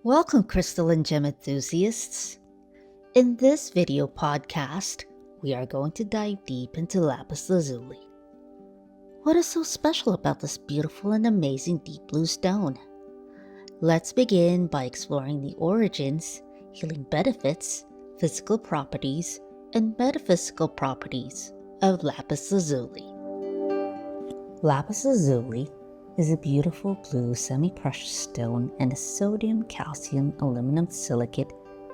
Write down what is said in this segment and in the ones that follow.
Welcome, crystal and gem enthusiasts. In this video podcast, we are going to dive deep into Lapis Lazuli. What is so special about this beautiful and amazing deep blue stone? Let's begin by exploring the origins, healing benefits, physical properties, and metaphysical properties of Lapis Lazuli. Lapis Lazuli is a beautiful blue semi-precious stone and a sodium, calcium, aluminum silicate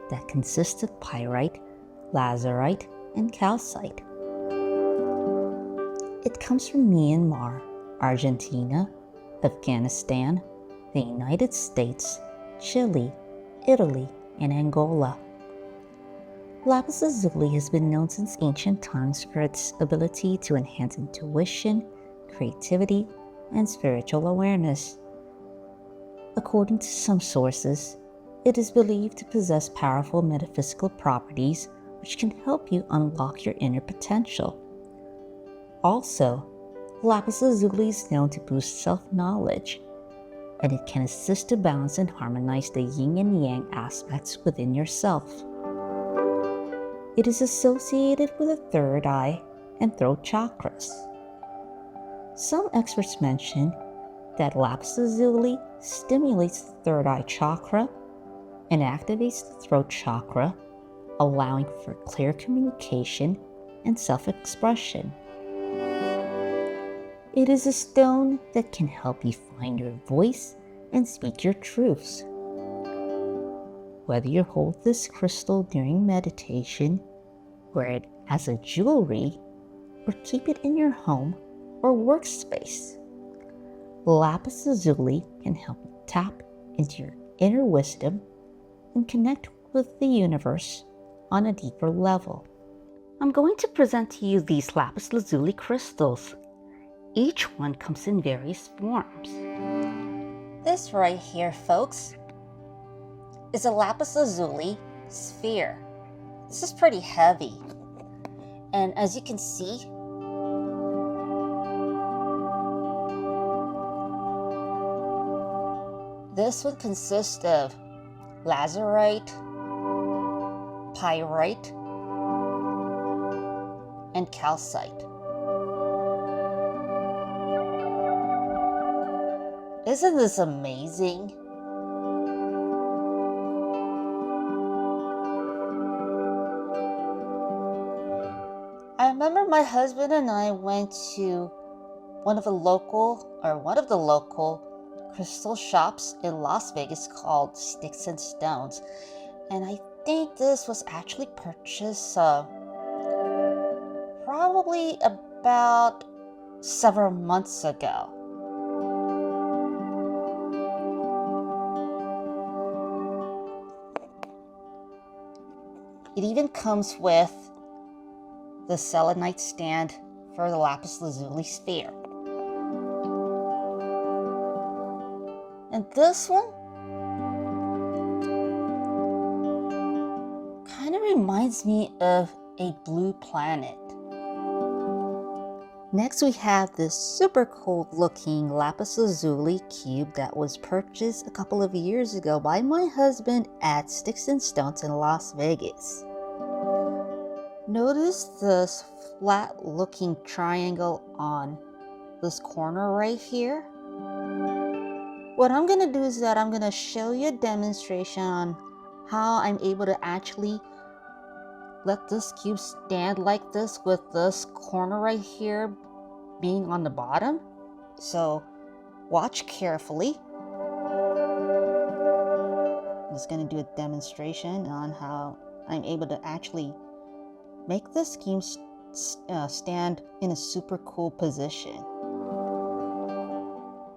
that consists of pyrite, lazurite, and calcite. It comes from Myanmar, Argentina, Afghanistan, the United States, Chile, Italy, and Angola. Lapis Lazuli has been known since ancient times for its ability to enhance intuition, creativity, and spiritual awareness. According to some sources, it is believed to possess powerful metaphysical properties which can help you unlock your inner potential. Also, Lapis Lazuli is known to boost self-knowledge, and it can assist to balance and harmonize the yin and yang aspects within yourself. It is associated with the third eye and throat chakras. Some experts mention that Lapis Lazuli stimulates the third eye chakra and activates the throat chakra, allowing for clear communication and self-expression. It is a stone that can help you find your voice and speak your truths. Whether you hold this crystal during meditation, wear it as a jewelry, or keep it in your home or workspace, Lapis Lazuli can help you tap into your inner wisdom and connect with the universe on a deeper level. I'm going to present to you these Lapis Lazuli crystals. Each one comes in various forms. This right here, folks, is a Lapis Lazuli sphere. This is pretty heavy, and as you can see, this one consists of lazurite, pyrite, and calcite. Isn't this amazing? I remember my husband and I went to one of the local crystal shops in Las Vegas called Sticks and Stones, and I think this was actually purchased probably about several months ago. It even comes with the selenite stand for the Lapis Lazuli sphere. And this one kind of reminds me of a blue planet. Next, we have this super cool looking Lapis Lazuli cube that was purchased a couple of years ago by my husband at Sticks and Stones in Las Vegas. Notice this flat looking triangle on this corner right here. What I'm going to do is that I'm going to show you a demonstration on how I'm able to actually let this cube stand like this with this corner right here being on the bottom. So watch carefully. I'm just going to do a demonstration on how I'm able to actually make this cube stand in a super cool position.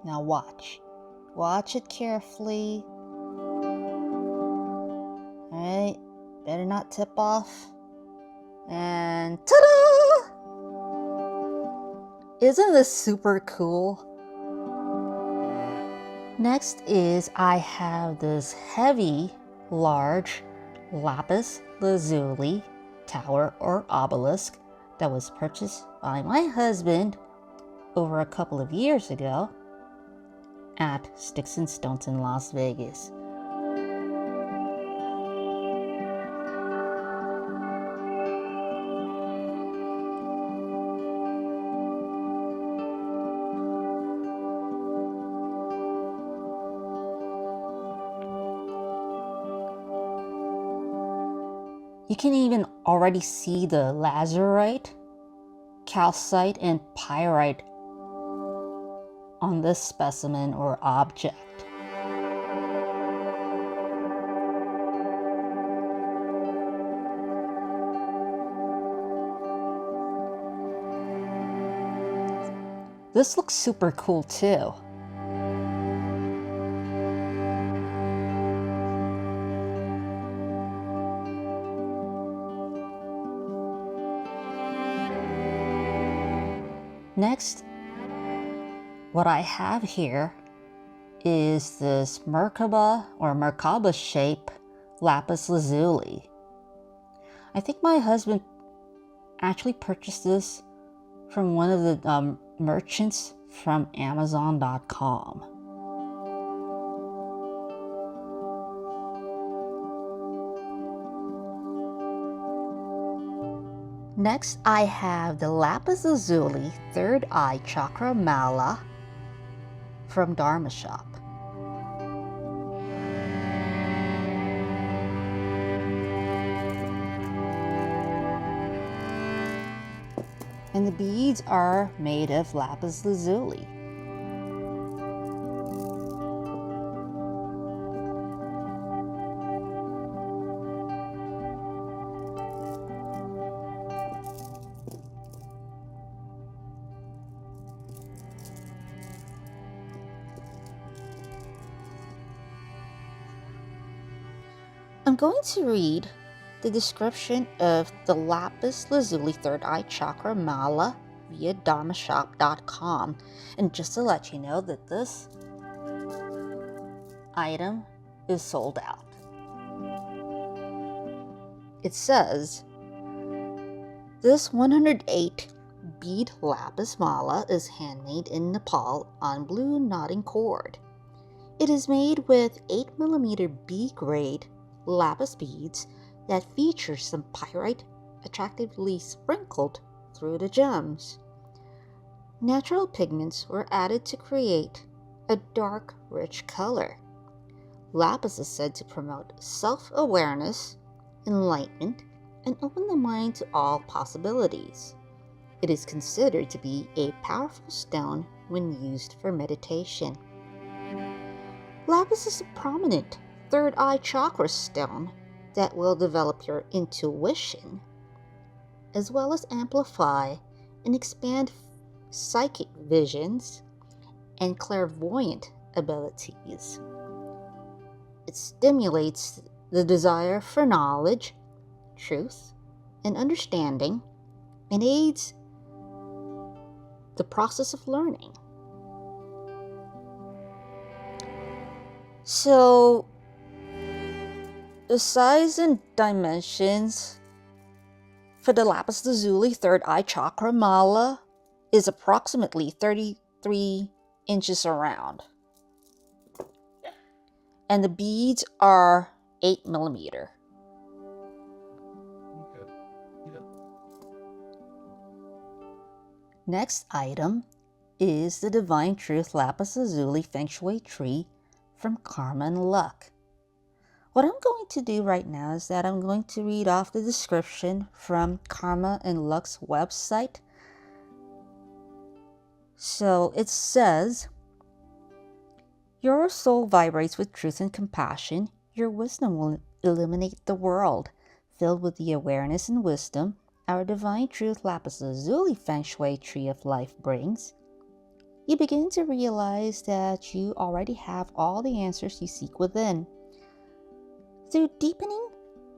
Now watch. Watch it carefully. Alright, better not tip off. And ta-da! Isn't this super cool? Next is I have this heavy, large Lapis Lazuli tower or obelisk that was purchased by my husband over a couple of years ago at Sticks and Stones in Las Vegas. You can even already see the lazurite, calcite, and pyrite on this specimen or object. This looks super cool too. Next, what I have here is this Merkaba shape Lapis Lazuli. I think my husband actually purchased this from one of the merchants from Amazon.com. Next, I have the Lapis Lazuli Third Eye Chakra Mala from Dharma shop. And the beads are made of Lapis Lazuli. I'm going to read the description of the Lapis Lazuli Third Eye Chakra Mala via dharmashop.com. And just to let you know that this item is sold out. It says, this 108 bead lapis mala is handmade in Nepal on blue knotting cord. It is made with 8mm B grade lapis beads that feature some pyrite attractively sprinkled through the gems. Natural pigments were added to create a dark, rich color. Lapis is said to promote self-awareness, enlightenment, and open the mind to all possibilities. It is considered to be a powerful stone when used for meditation. Lapis is a prominent third eye chakra stone that will develop your intuition, as well as amplify and expand psychic visions and clairvoyant abilities. It stimulates the desire for knowledge, truth, and understanding, and aids the process of learning. So, the size and dimensions for the Lapis Lazuli Third Eye Chakra Mala is approximately 33 inches around. And the beads are 8mm. Next item is the Divine Truth Lapis Lazuli Feng Shui tree from Karma and Luck. What I'm going to do right now is that I'm going to read off the description from Karma and Luck's website. So it says, your soul vibrates with truth and compassion. Your wisdom will illuminate the world. Filled with the awareness and wisdom our Divine Truth Lapis Lazuli Feng Shui Tree of Life brings, you begin to realize that you already have all the answers you seek within. Through deepening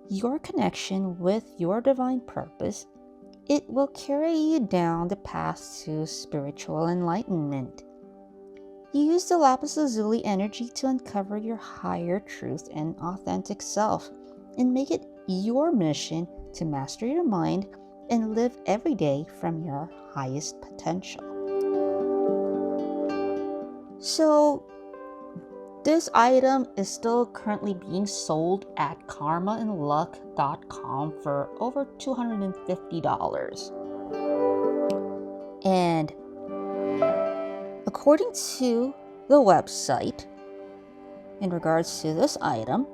your connection with your divine purpose, it will carry you down the path to spiritual enlightenment. Use the Lapis Lazuli energy to uncover your higher truth and authentic self, and make it your mission to master your mind and live every day from your highest potential. So, this item is still currently being sold at karmaandluck.com for over $250. And according to the website, in regards to this item,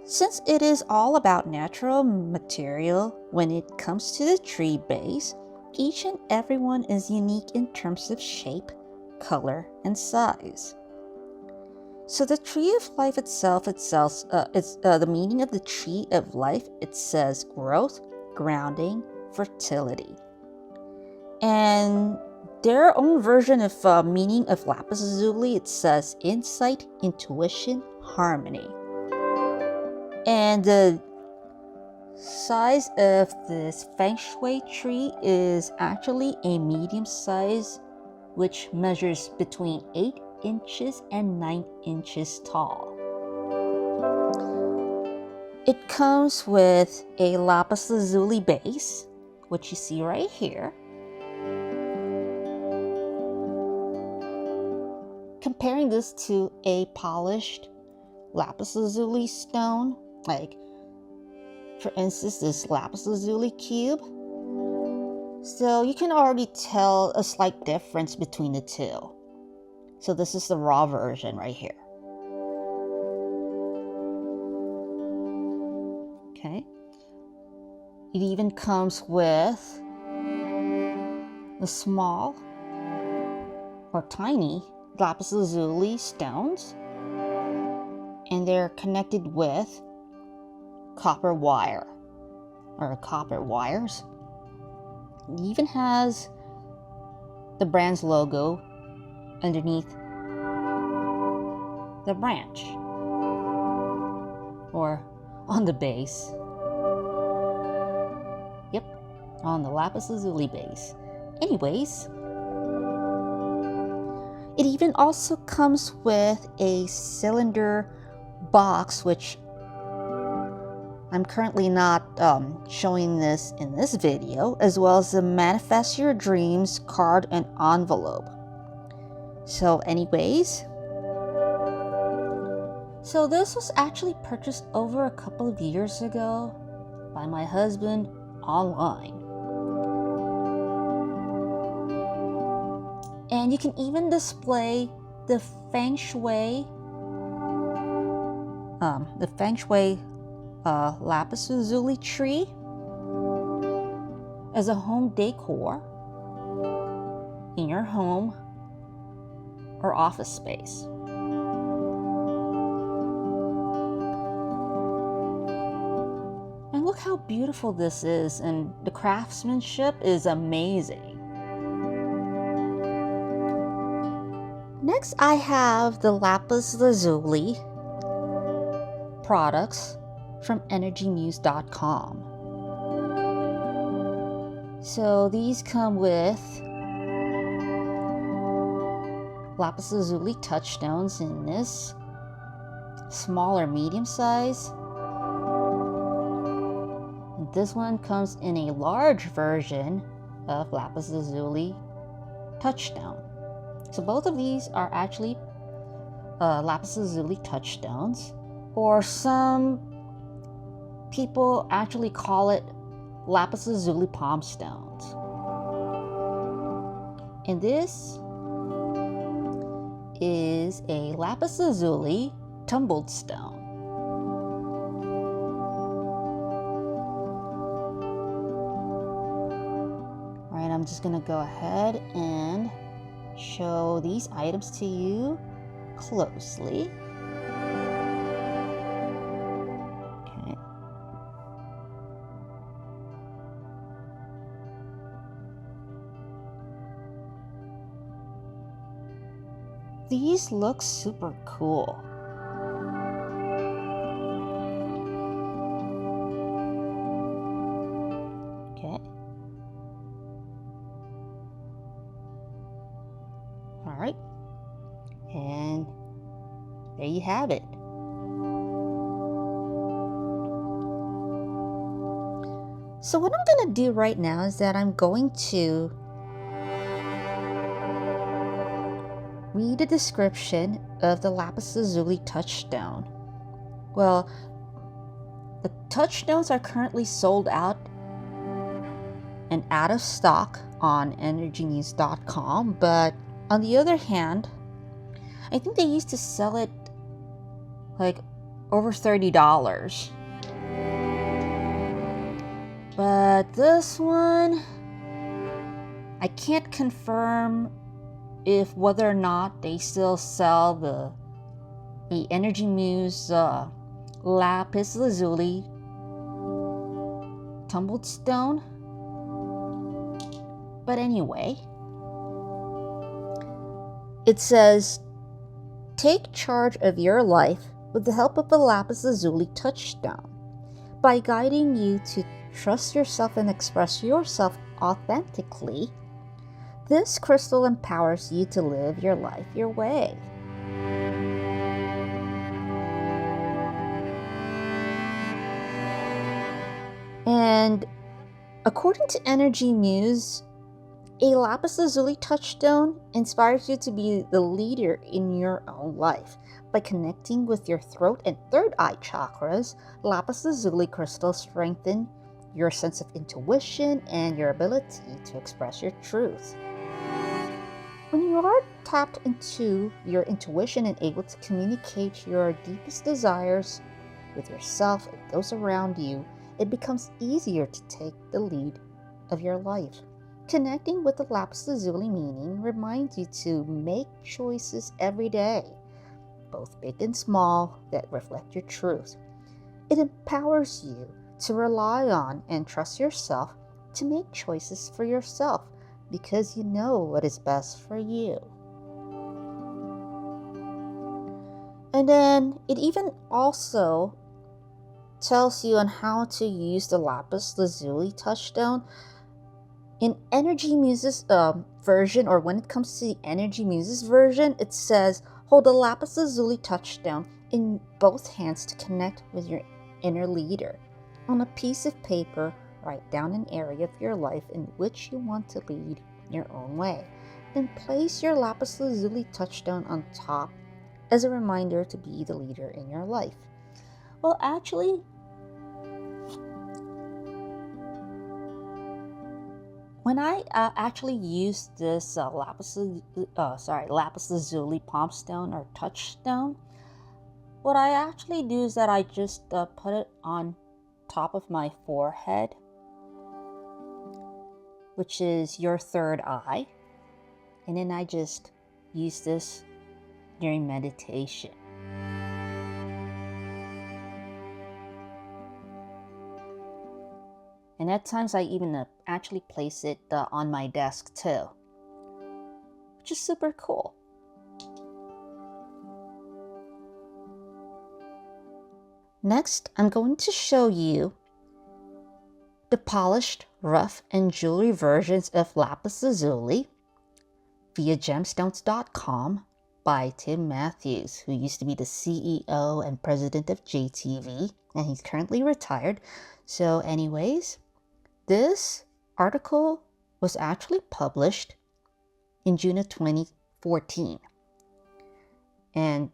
since it is all about natural material when it comes to the tree base, each and every one is unique in terms of shape, color, and size. So the tree of life itself, the meaning of the tree of life, it says growth, grounding, fertility. And their own version of meaning of Lapis Lazuli, it says insight, intuition, harmony. And the size of this Feng Shui tree is actually a medium size, which measures between 8 inches and 9 inches tall. It comes with a Lapis Lazuli base, which you see right here. Comparing this to a polished Lapis Lazuli stone, like for instance this Lapis Lazuli cube, so you can already tell a slight difference between the two. So this is the raw version right here. Okay. It even comes with the small or tiny Lapis Lazuli stones, and they're connected with copper wire or copper wires. It even has the brand's logo underneath the branch or on the base. Yep, on the Lapis Lazuli base. Anyways, it even also comes with a cylinder box, which I'm currently not showing this in this video, as well as the Manifest Your Dreams card and envelope. So anyways, so this was actually purchased over a couple of years ago by my husband online. And you can even display the Feng Shui Lapis Lazuli tree as a home decor in your home or office space. And look how beautiful this is, and the craftsmanship is amazing. Next, I have the Lapis Lazuli products from energymuse.com. So these come with Lapis Lazuli Touchstones in this smaller medium size. And this one comes in a large version of Lapis Lazuli Touchstone. So both of these are actually Lapis Lazuli Touchstones, or some people actually call it Lapis Lazuli Palm Stones. And this is a Lapis Lazuli Tumbled Stone. Alright, I'm just gonna go ahead and show these items to you closely. Okay. These look super cool. Okay. All right. And there you have it. So what I'm going to do right now is that I'm going to read the description of the Lapis Lazuli Touchstone. Well, the Touchstones are currently sold out and out of stock on energymuse.com, but on the other hand, I think they used to sell it like over $30. But this one, I can't confirm if whether or not they still sell the Energy Muse Lapis Lazuli tumbled stone. But anyway, it says, take charge of your life with the help of the Lapis Lazuli Touchstone. By guiding you to trust yourself and express yourself authentically, this crystal empowers you to live your life your way. And according to Energy Muse, a Lapis Lazuli Touchstone inspires you to be the leader in your own life. By connecting with your throat and third eye chakras, Lapis Lazuli crystals strengthen your sense of intuition and your ability to express your truth. When you are tapped into your intuition and able to communicate your deepest desires with yourself and those around you, it becomes easier to take the lead of your life. Connecting with the Lapis Lazuli meaning reminds you to make choices every day, both big and small, that reflect your truth. It empowers you to rely on and trust yourself to make choices for yourself because you know what is best for you. And then it even also tells you on how to use the Lapis Lazuli Touchstone. In Energy Muse's version, or when it comes to the Energy Muse's version, it says, hold the Lapis Lazuli Touchstone in both hands to connect with your inner leader. On a piece of paper, write down an area of your life in which you want to lead your own way. Then place your Lapis Lazuli Touchstone on top as a reminder to be the leader in your life. Well, actually, when I actually used this Lapis Lazuli Palm Stone or Touchstone, what I actually do is that I just put it on top of my forehead, which is your third eye, and then I just use this during meditation. And at times I even actually place it on my desk too, which is super cool. Next, I'm going to show you the polished, rough, and jewelry versions of Lapis Lazuli via Gemstones.com by Tim Matthews, who used to be the CEO and president of JTV, and he's currently retired. So anyways, this article was actually published in June of 2014. And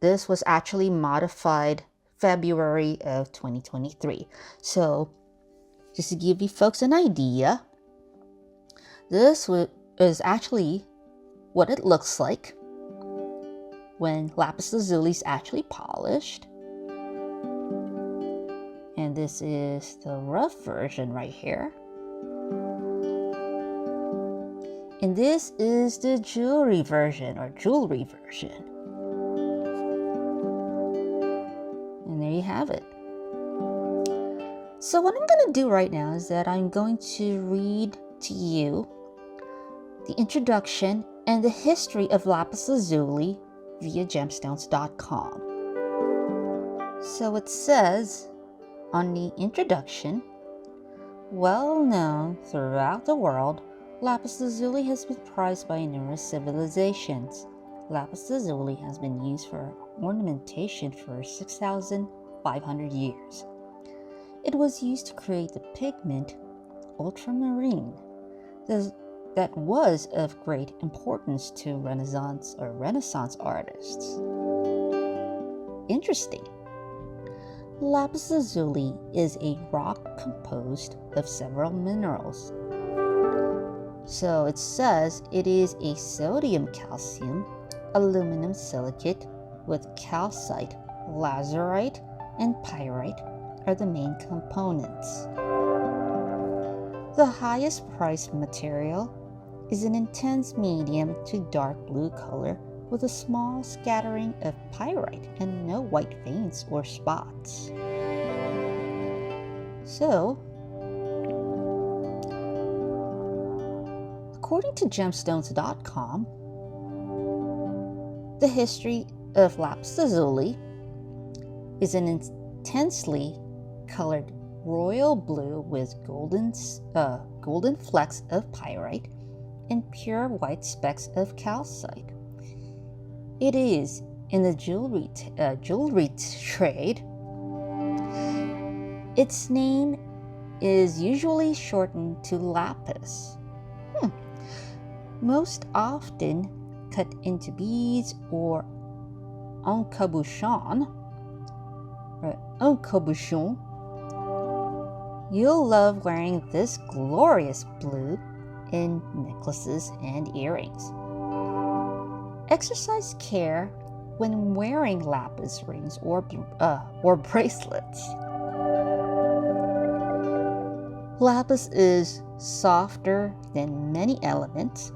this was actually modified February of 2023. So just to give you folks an idea, this is actually what it looks like when Lapis Lazuli is actually polished. And this is the rough version right here. And this is the jewelry version. And there you have it. So what I'm going to do right now is that I'm going to read to you the introduction and the history of Lapis Lazuli via Gemstones.com. So it says on the introduction, well known throughout the world, Lapis Lazuli has been prized by numerous civilizations. Lapis Lazuli has been used for ornamentation for 6,500 years. It was used to create the pigment ultramarine that was of great importance to Renaissance artists. Interesting. Lapis Lazuli is a rock composed of several minerals. So it says it is a sodium calcium aluminum silicate with calcite lazurite, and pyrite are the main components. The highest priced material is an intense medium to dark blue color with a small scattering of pyrite and no white veins or spots. So, according to Gemstones.com, the history of Lapis Lazuli is an intensely colored royal blue with golden flecks of pyrite and pure white specks of calcite. It is in the jewelry trade. Its name is usually shortened to lapis. Most often cut into beads or en cabochon. You'll love wearing this glorious blue in necklaces and earrings. Exercise care when wearing lapis rings or bracelets. Lapis is softer than many elements,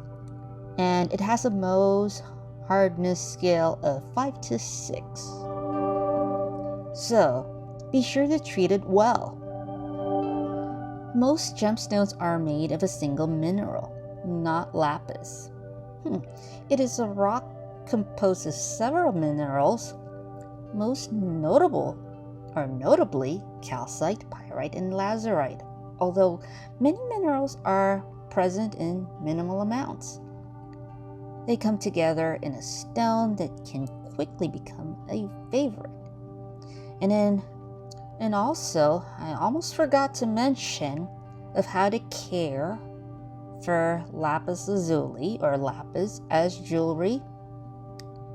and it has a Mohs hardness scale of 5 to 6. So, be sure to treat it well. Most gemstones are made of a single mineral, not lapis. It is a rock composed of several minerals, most notably calcite, pyrite, and lazurite, although many minerals are present in minimal amounts. They come together in a stone that can quickly become a favorite. And also, I almost forgot to mention of how to care for lapis lazuli or lapis as jewelry,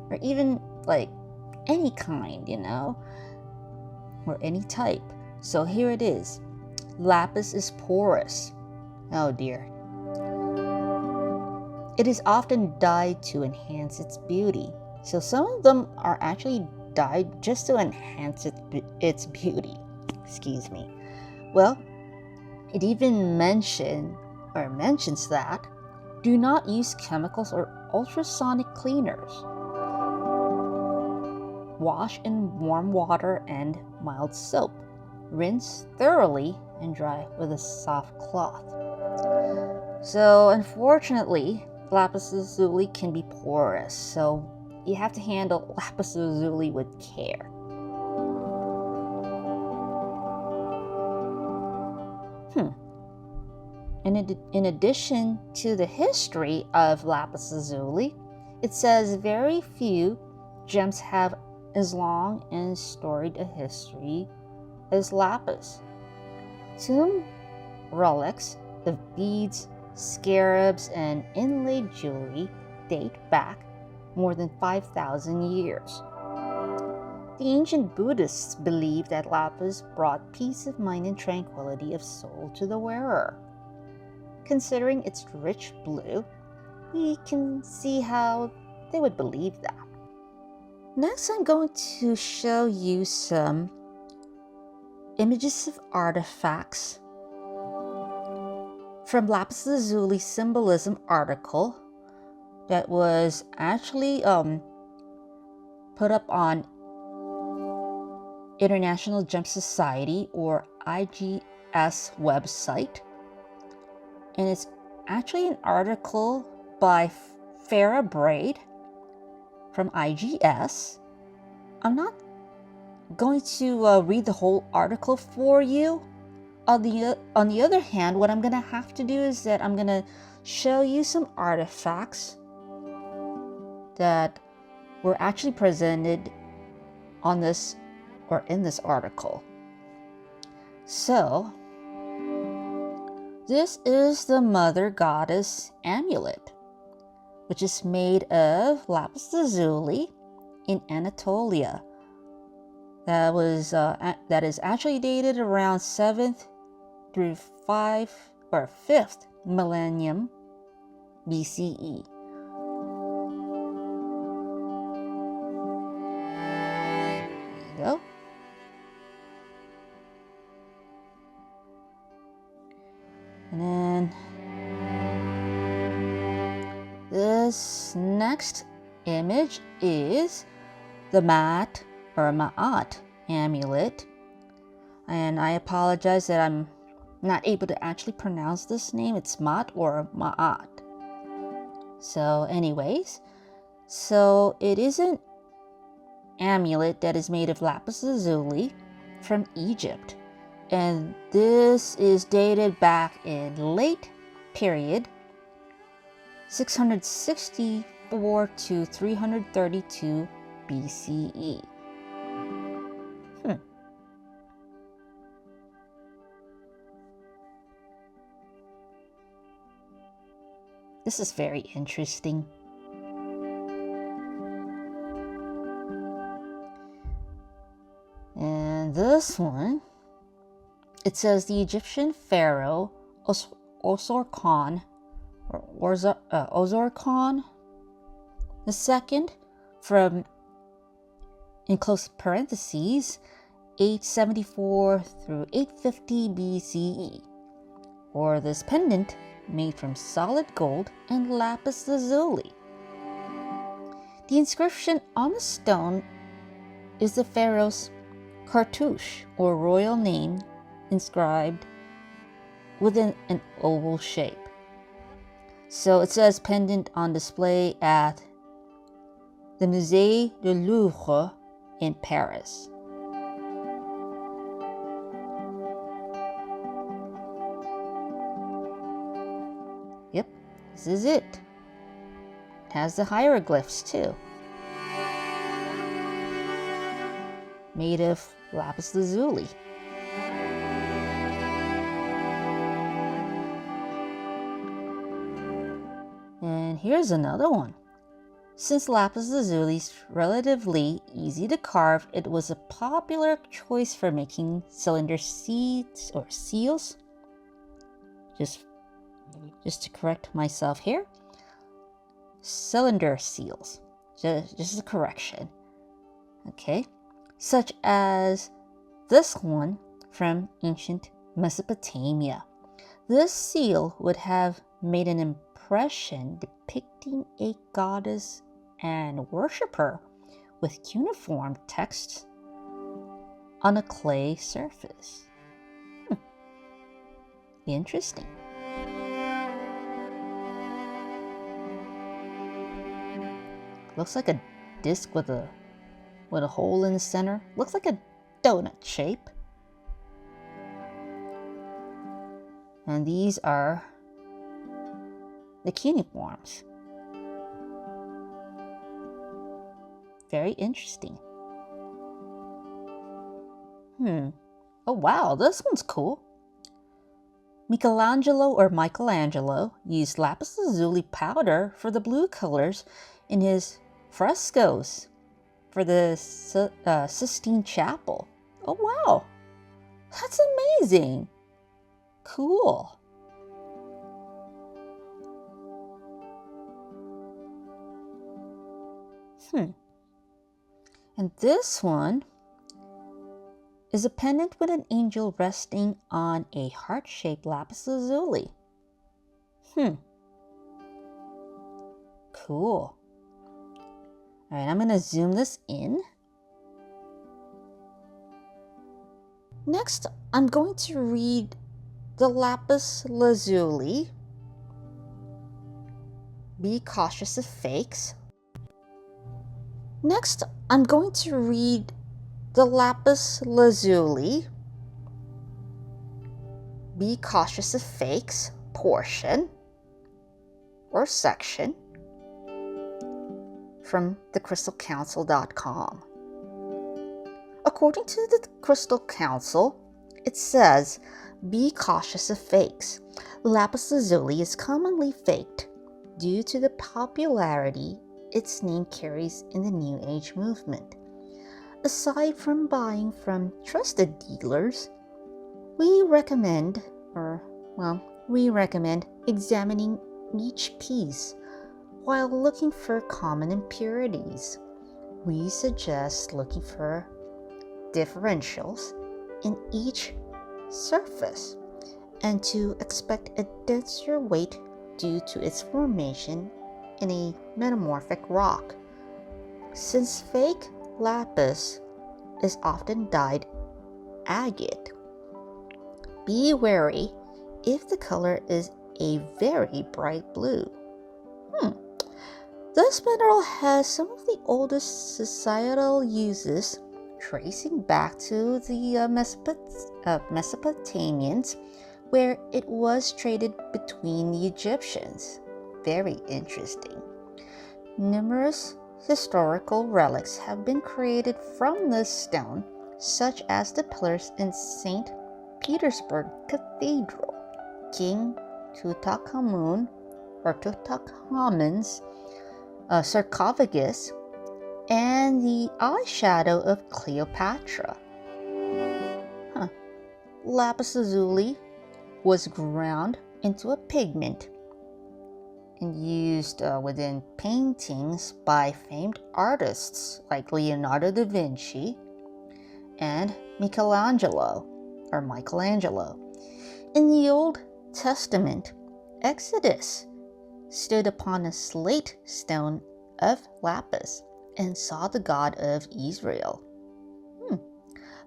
or even like any kind, or any type. So here it is. Lapis is porous. Oh dear. It is often dyed to enhance its beauty. So some of them are actually dyed just to enhance its beauty. Excuse me. Well, it even mentions that do not use chemicals or ultrasonic cleaners. Wash in warm water and mild soap. Rinse thoroughly and dry with a soft cloth. So unfortunately, lapis lazuli can be porous, so you have to handle lapis lazuli with care. In addition to the history of lapis lazuli, it says very few gems have as long and storied a history as lapis. Some relics of beads, scarabs, and inlaid jewelry date back more than 5,000 years. The ancient Buddhists believed that lapis brought peace of mind and tranquility of soul to the wearer. Considering its rich blue, we can see how they would believe that. Next, I'm going to show you some images of artifacts from Lapis Lazuli Symbolism article that was actually put up on International Gem Society or IGS website. And it's actually an article by Farah Braid from IGS. I'm not going to read the whole article for you. On the other hand, what I'm going to have to do is that I'm going to show you some artifacts that were actually presented on this or in this article. So, this is the Mother Goddess amulet, which is made of lapis lazuli in Anatolia. That is actually dated around 7th through 5th millennium BCE. this next image is the Ma'at or Ma'at amulet. And I apologize that I'm not able to actually pronounce this name. It's Ma'at or Ma'at. So anyways, so it is an amulet that is made of Lapis Lazuli from Egypt. And this is dated back in late period 664 to 332 BCE. This is very interesting. And this one, it says the Egyptian pharaoh Osorkon the second, from, in close parentheses, 874 through 850 BCE, or this pendant made from solid gold and lapis lazuli. The inscription on the stone is the pharaoh's cartouche or royal name inscribed within an oval shape. So it says pendant on display at the Musée du Louvre in Paris. Yep, this is it. It has the hieroglyphs too. Made of lapis lazuli. And here's another one. Since lapis lazuli is relatively easy to carve, it was a popular choice for making cylinder seeds or seals. Just to correct myself here, cylinder seals. Just a correction. Okay, such as this one from ancient Mesopotamia. This seal would have made an impression depicting a goddess and worshipper with cuneiform texts on a clay surface. Interesting. Looks like a disc with a hole in the center. Looks like a donut shape. And these are the cuneiforms. Very interesting. Oh wow, this one's cool. Michelangelo used lapis lazuli powder for the blue colors in his frescoes for the Sistine Chapel. Oh wow, that's amazing. Cool. And this one is a pendant with an angel resting on a heart-shaped lapis lazuli. Cool. All right, I'm going to zoom this in. Next, I'm going to read the lapis lazuli. Be cautious of fakes. Next, I'm going to read the lapis lazuli. Be cautious of fakes portion or section from thecrystalcouncil.com. According to the Crystal Council, it says, be cautious of fakes. Lapis lazuli is commonly faked due to the popularity its name carries in the New Age movement. Aside from buying from trusted dealers, we recommend examining each piece while looking for common impurities. We suggest looking for differentials in each surface and to expect a denser weight due to its formation in a metamorphic rock. Since fake lapis is often dyed agate, be wary if the color is a very bright blue. This mineral has some of the oldest societal uses, tracing back to the Mesopotamians, where it was traded between the Egyptians. Very interesting. Numerous historical relics have been created from this stone, such as the pillars in St. Petersburg Cathedral, King Tutankhamun's sarcophagus, and the eyeshadow of Cleopatra. Lapis lazuli was ground into a pigment and used within paintings by famed artists like Leonardo da Vinci and Michelangelo. In the Old Testament, Exodus stood upon a slate stone of lapis and saw the God of Israel.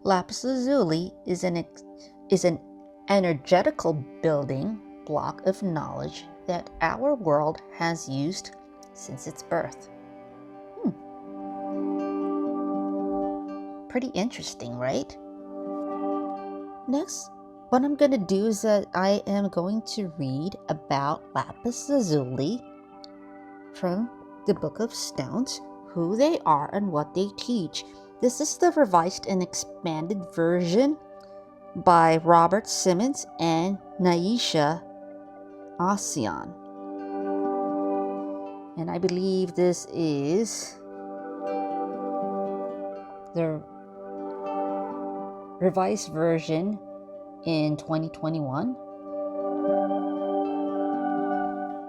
Lapis lazuli is an energetical building block of knowledge that our world has used since its birth. Pretty interesting, right? Next, what I'm going to do is that I am going to read about lapis lazuli from the Book of Stones, who they are and what they teach. This is the revised and expanded version by Robert Simmons and Naisha Asian. And I believe this is the revised version in 2021.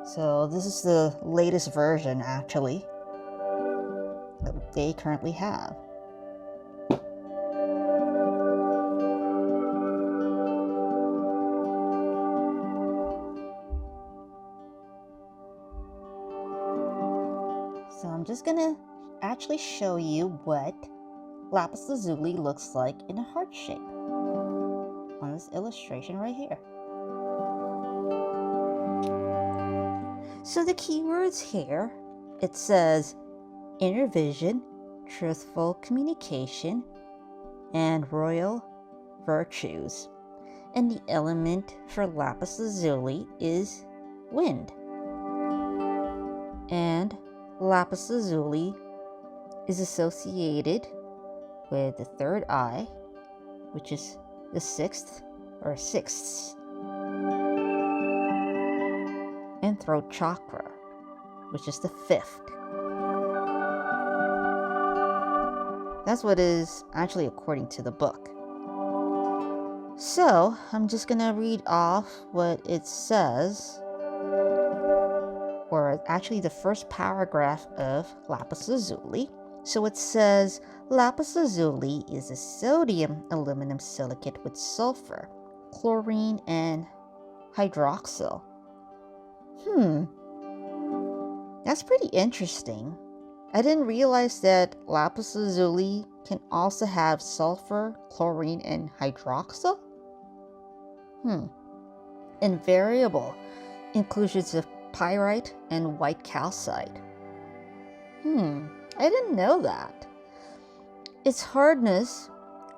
So this is the latest version, actually, that they currently have. So I'm just gonna actually show you what lapis lazuli looks like in a heart shape on this illustration right here. So the keywords here, it says inner vision, truthful communication, and royal virtues. And the element for lapis lazuli is wind. And lapis lazuli is associated with the third eye, which is the sixths, and throat chakra, which is the fifth. That's what is actually according to the book. So I'm just gonna read off what it says, or actually the first paragraph of lapis lazuli. So it says, lapis lazuli is a sodium aluminum silicate with sulfur, chlorine, and hydroxyl. That's pretty interesting. I didn't realize that lapis lazuli can also have sulfur, chlorine, and hydroxyl. And variable inclusions of pyrite and white calcite. I didn't know that. Its hardness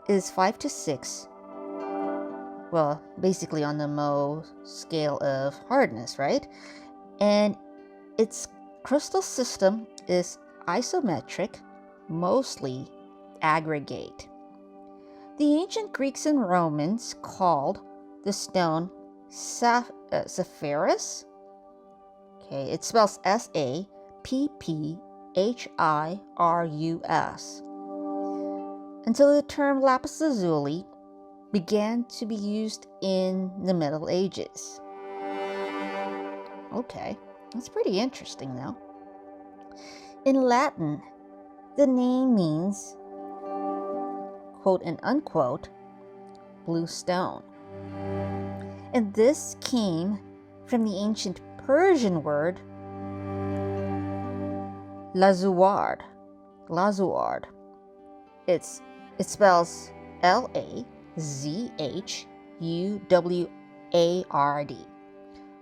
is 5 to 6. Well, basically on the Mohs scale of hardness, right? And its crystal system is isometric, mostly aggregate. The ancient Greeks and Romans called the stone sapphirus. Okay, it spells Sapphirus. Until the term lapis lazuli began to be used in the Middle Ages. Okay, that's pretty interesting though. In Latin, the name means, quote and unquote, blue stone. And this came from the ancient Persian word Lazuard. Lazuard. It spells Lazhuward,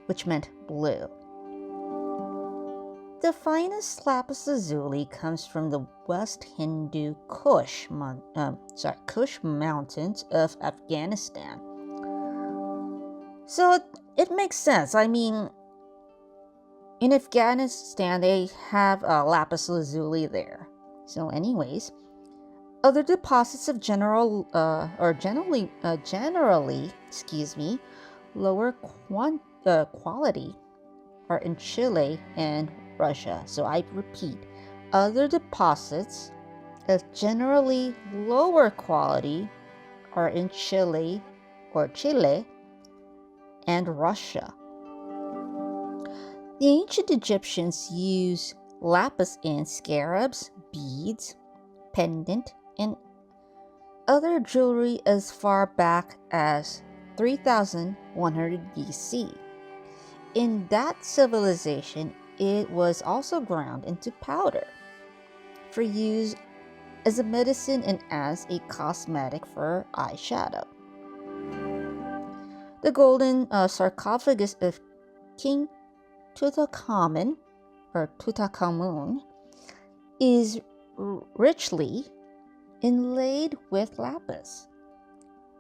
which meant blue. The finest lapis lazuli comes from the West Hindu Kush mountains of Afghanistan. So it makes sense. I mean, in Afghanistan they have lapis lazuli there. So, anyways, other deposits of generally, lower quality are in Chile and Russia. So I repeat, other deposits of generally lower quality are in Chile and Russia. The ancient Egyptians used lapis in scarabs, beads, pendant, and other jewelry as far back as 3100 BC. In that civilization, it was also ground into powder for use as a medicine and as a cosmetic for eyeshadow. The golden sarcophagus of King Tutankhamun is richly inlaid with lapis,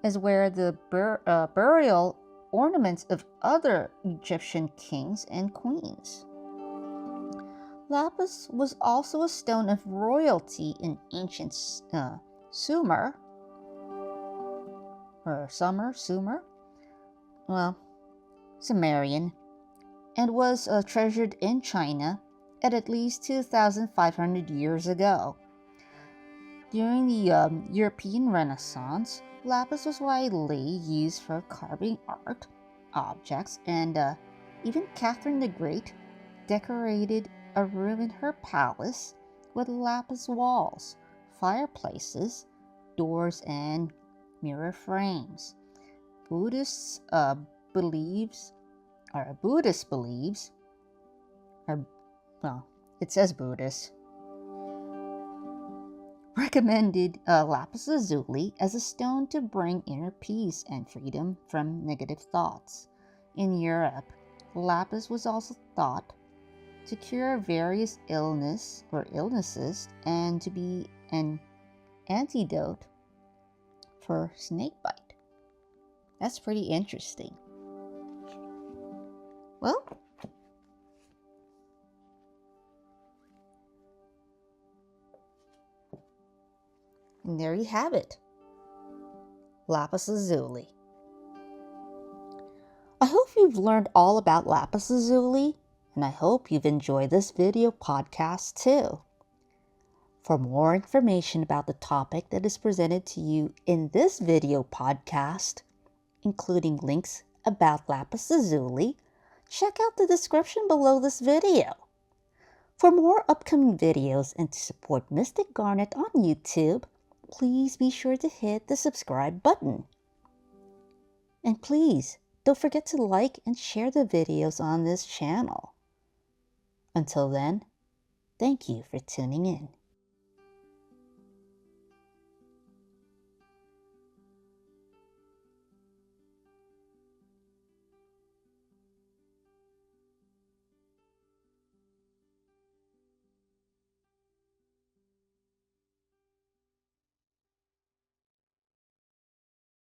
as were the burial ornaments of other Egyptian kings and queens. Lapis was also a stone of royalty in ancient Sumer, Sumerian, and was treasured in China at least 2,500 years ago. During the European Renaissance, lapis was widely used for carving art objects, and even Catherine the Great decorated a room in her palace with lapis walls, fireplaces, doors, and mirror frames. Buddhist believes, it says Buddhist, recommended lapis lazuli as a stone to bring inner peace and freedom from negative thoughts. In Europe, lapis was also thought to cure various illnesses and to be an antidote for snakebite. That's pretty interesting. Well, and there you have it. Lapis lazuli. I hope you've learned all about lapis lazuli, and I hope you've enjoyed this video podcast too. For more information about the topic that is presented to you in this video podcast, including links about lapis lazuli, check out the description below this video. For more upcoming videos and to support Mystic Garnet on YouTube, please be sure to hit the subscribe button. And please don't forget to like and share the videos on this channel. Until then, thank you for tuning in.